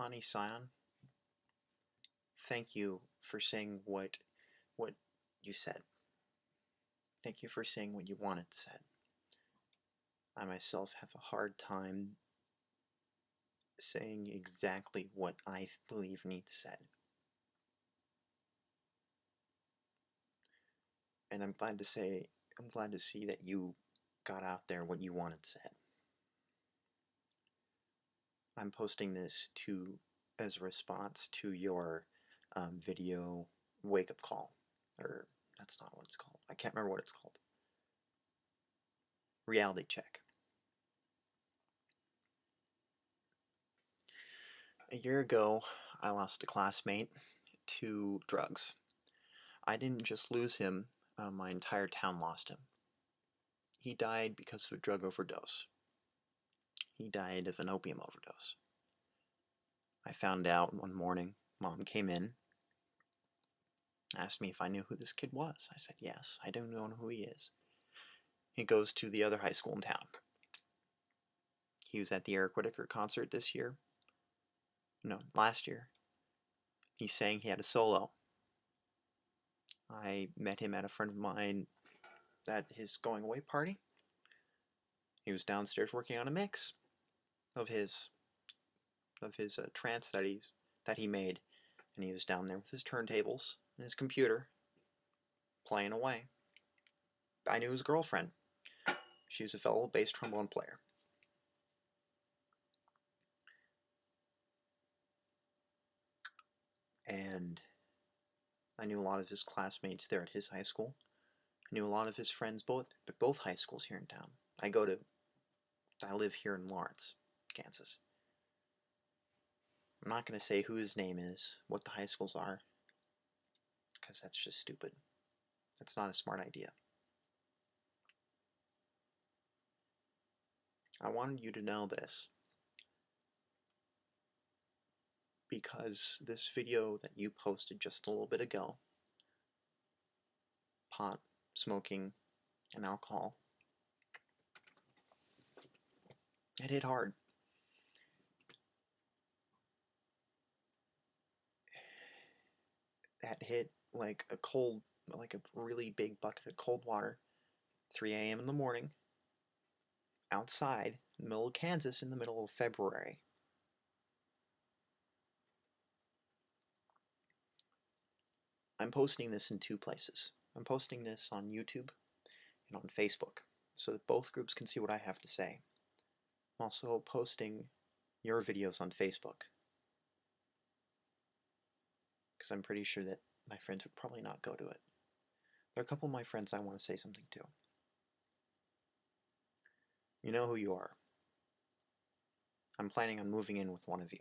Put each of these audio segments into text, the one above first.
Ani Sion, thank you for saying what you said. Thank you for saying what you wanted said. I myself have a hard time saying exactly what I believe needs said. And I'm glad to see that you got out there what you wanted said. I'm posting this as a response to your video wake-up call. Or, that's not what it's called. I can't remember what it's called. Reality check. A year ago, I lost a classmate to drugs. I didn't just lose him, my entire town lost him. He died because of a drug overdose. He died of an opium overdose. I found out one morning. Mom came in, asked me if I knew who this kid was. I said, yes, I don't know who he is. He goes to the other high school in town. He was at the Eric Whitacre concert this year. No, last year. He sang, he had a solo. I met him at a friend of mine at his going away party. He was downstairs working on a mix of his trance that he made, and he was down there with his turntables and his computer playing away. I knew his girlfriend. She was a fellow bass trombone player. And I knew a lot of his classmates there at his high school. I knew a lot of his friends both high schools here in town. I live here in Lawrence, Kansas. I'm not going to say who his name is, what the high schools are, because that's just stupid. That's not a smart idea. I wanted you to know this because this video that you posted just a little bit ago, pot, smoking, and alcohol, it hit hard. That hit like a really big bucket of cold water, 3 a.m. in the morning, outside, in the middle of Kansas, in the middle of February. I'm posting this in two places. I'm posting this on YouTube and on Facebook, so that both groups can see what I have to say. I'm also posting your videos on Facebook, because I'm pretty sure that my friends would probably not go to it. There are a couple of my friends I want to say something to. You know who you are. I'm planning on moving in with one of you.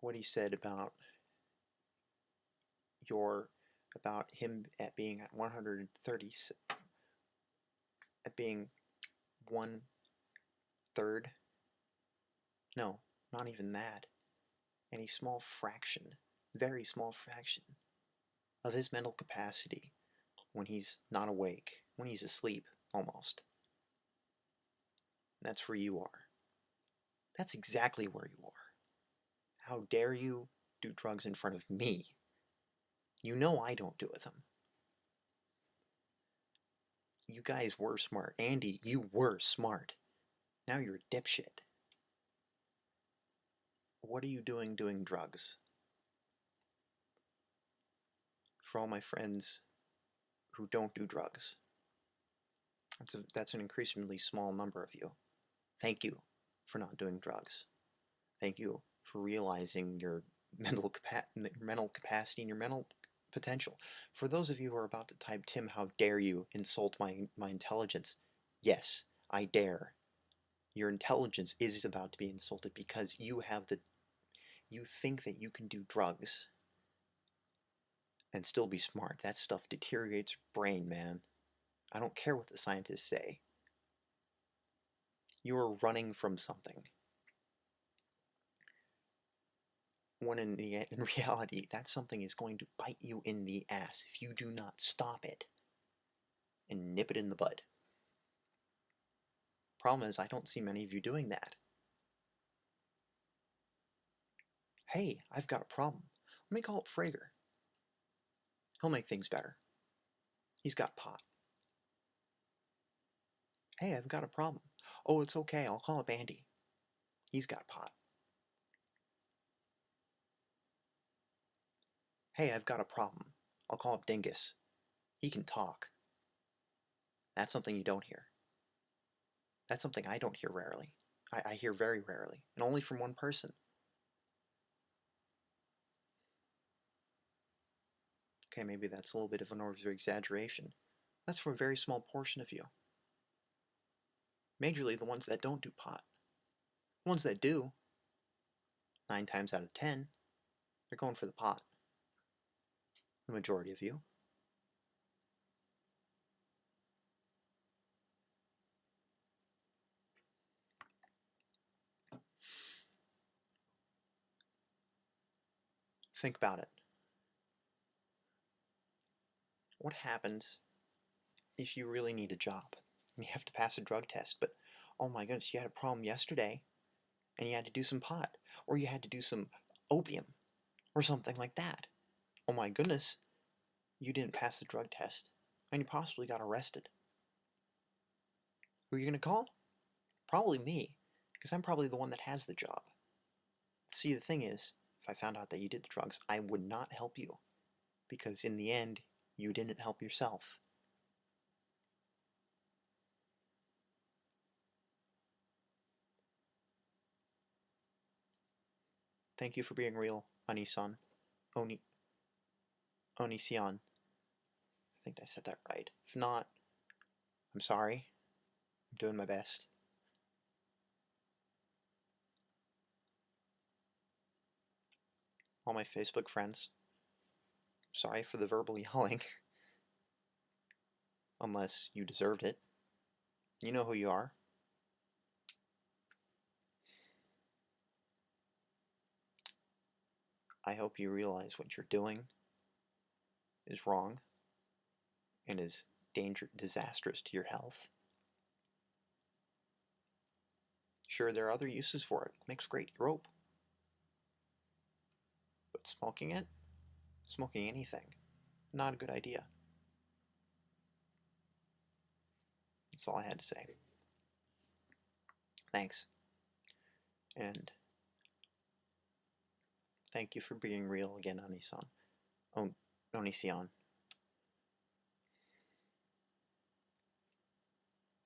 What he said about him at being at 130, at being 1/3, no, not even that, any small fraction, very small fraction of his mental capacity when he's not awake, when he's asleep, almost. That's where you are. That's exactly where you are. How dare you do drugs in front of me? You know I don't do them. You guys were smart. Andy, you were smart. Now you're a dipshit. What are you doing drugs? For all my friends who don't do drugs, that's an increasingly small number of you. Thank you for not doing drugs. Thank you for realizing your mental capacity and your mental potential. For those of you who are about to type, Tim, how dare you insult my intelligence? Yes, I dare. Your intelligence is about to be insulted because you think that you can do drugs and still be smart. That stuff deteriorates your brain, man. I don't care what the scientists say. You are running from something. When in reality, that something is going to bite you in the ass if you do not stop it and nip it in the bud. Problem is, I don't see many of you doing that. Hey, I've got a problem. Let me call up Frager. He'll make things better. He's got pot. Hey, I've got a problem. Oh, it's okay, I'll call up Andy. He's got pot. Hey, I've got a problem. I'll call up Dingus. He can talk. That's something you don't hear. That's something I don't hear rarely. I hear very rarely, and only from one person. Okay, maybe that's a little bit of an over-exaggeration. That's from a very small portion of you. Majorly the ones that don't do pot. The ones that do, 9 times out of 10, they're going for the pot. The majority of you. Think about it. What happens if you really need a job and you have to pass a drug test, but oh my goodness, you had a problem yesterday and you had to do some pot, or you had to do some opium or something like that. Oh my goodness, you didn't pass the drug test and you possibly got arrested. Who are you going to call? Probably me, because I'm probably the one that has the job. See, the thing is, if I found out that you did the drugs, I would not help you, because in the end, you didn't help yourself. Thank you for being real, Onisan. Onision. I think I said that right. If not, I'm sorry. I'm doing my best. All my Facebook friends, sorry for the verbal yelling. Unless you deserved it. You know who you are. I hope you realize what you're doing is wrong and is disastrous to your health. Sure, there are other uses for it. Makes great rope. But smoking anything, not a good idea. That's all I had to say. Thanks. And thank you for being real again, Onisan. Onision.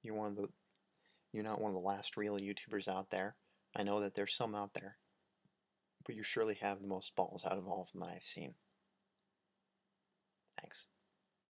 You're not one of the last real YouTubers out there. I know that there's some out there, but you surely have the most balls out of all of them that I've seen. Thanks.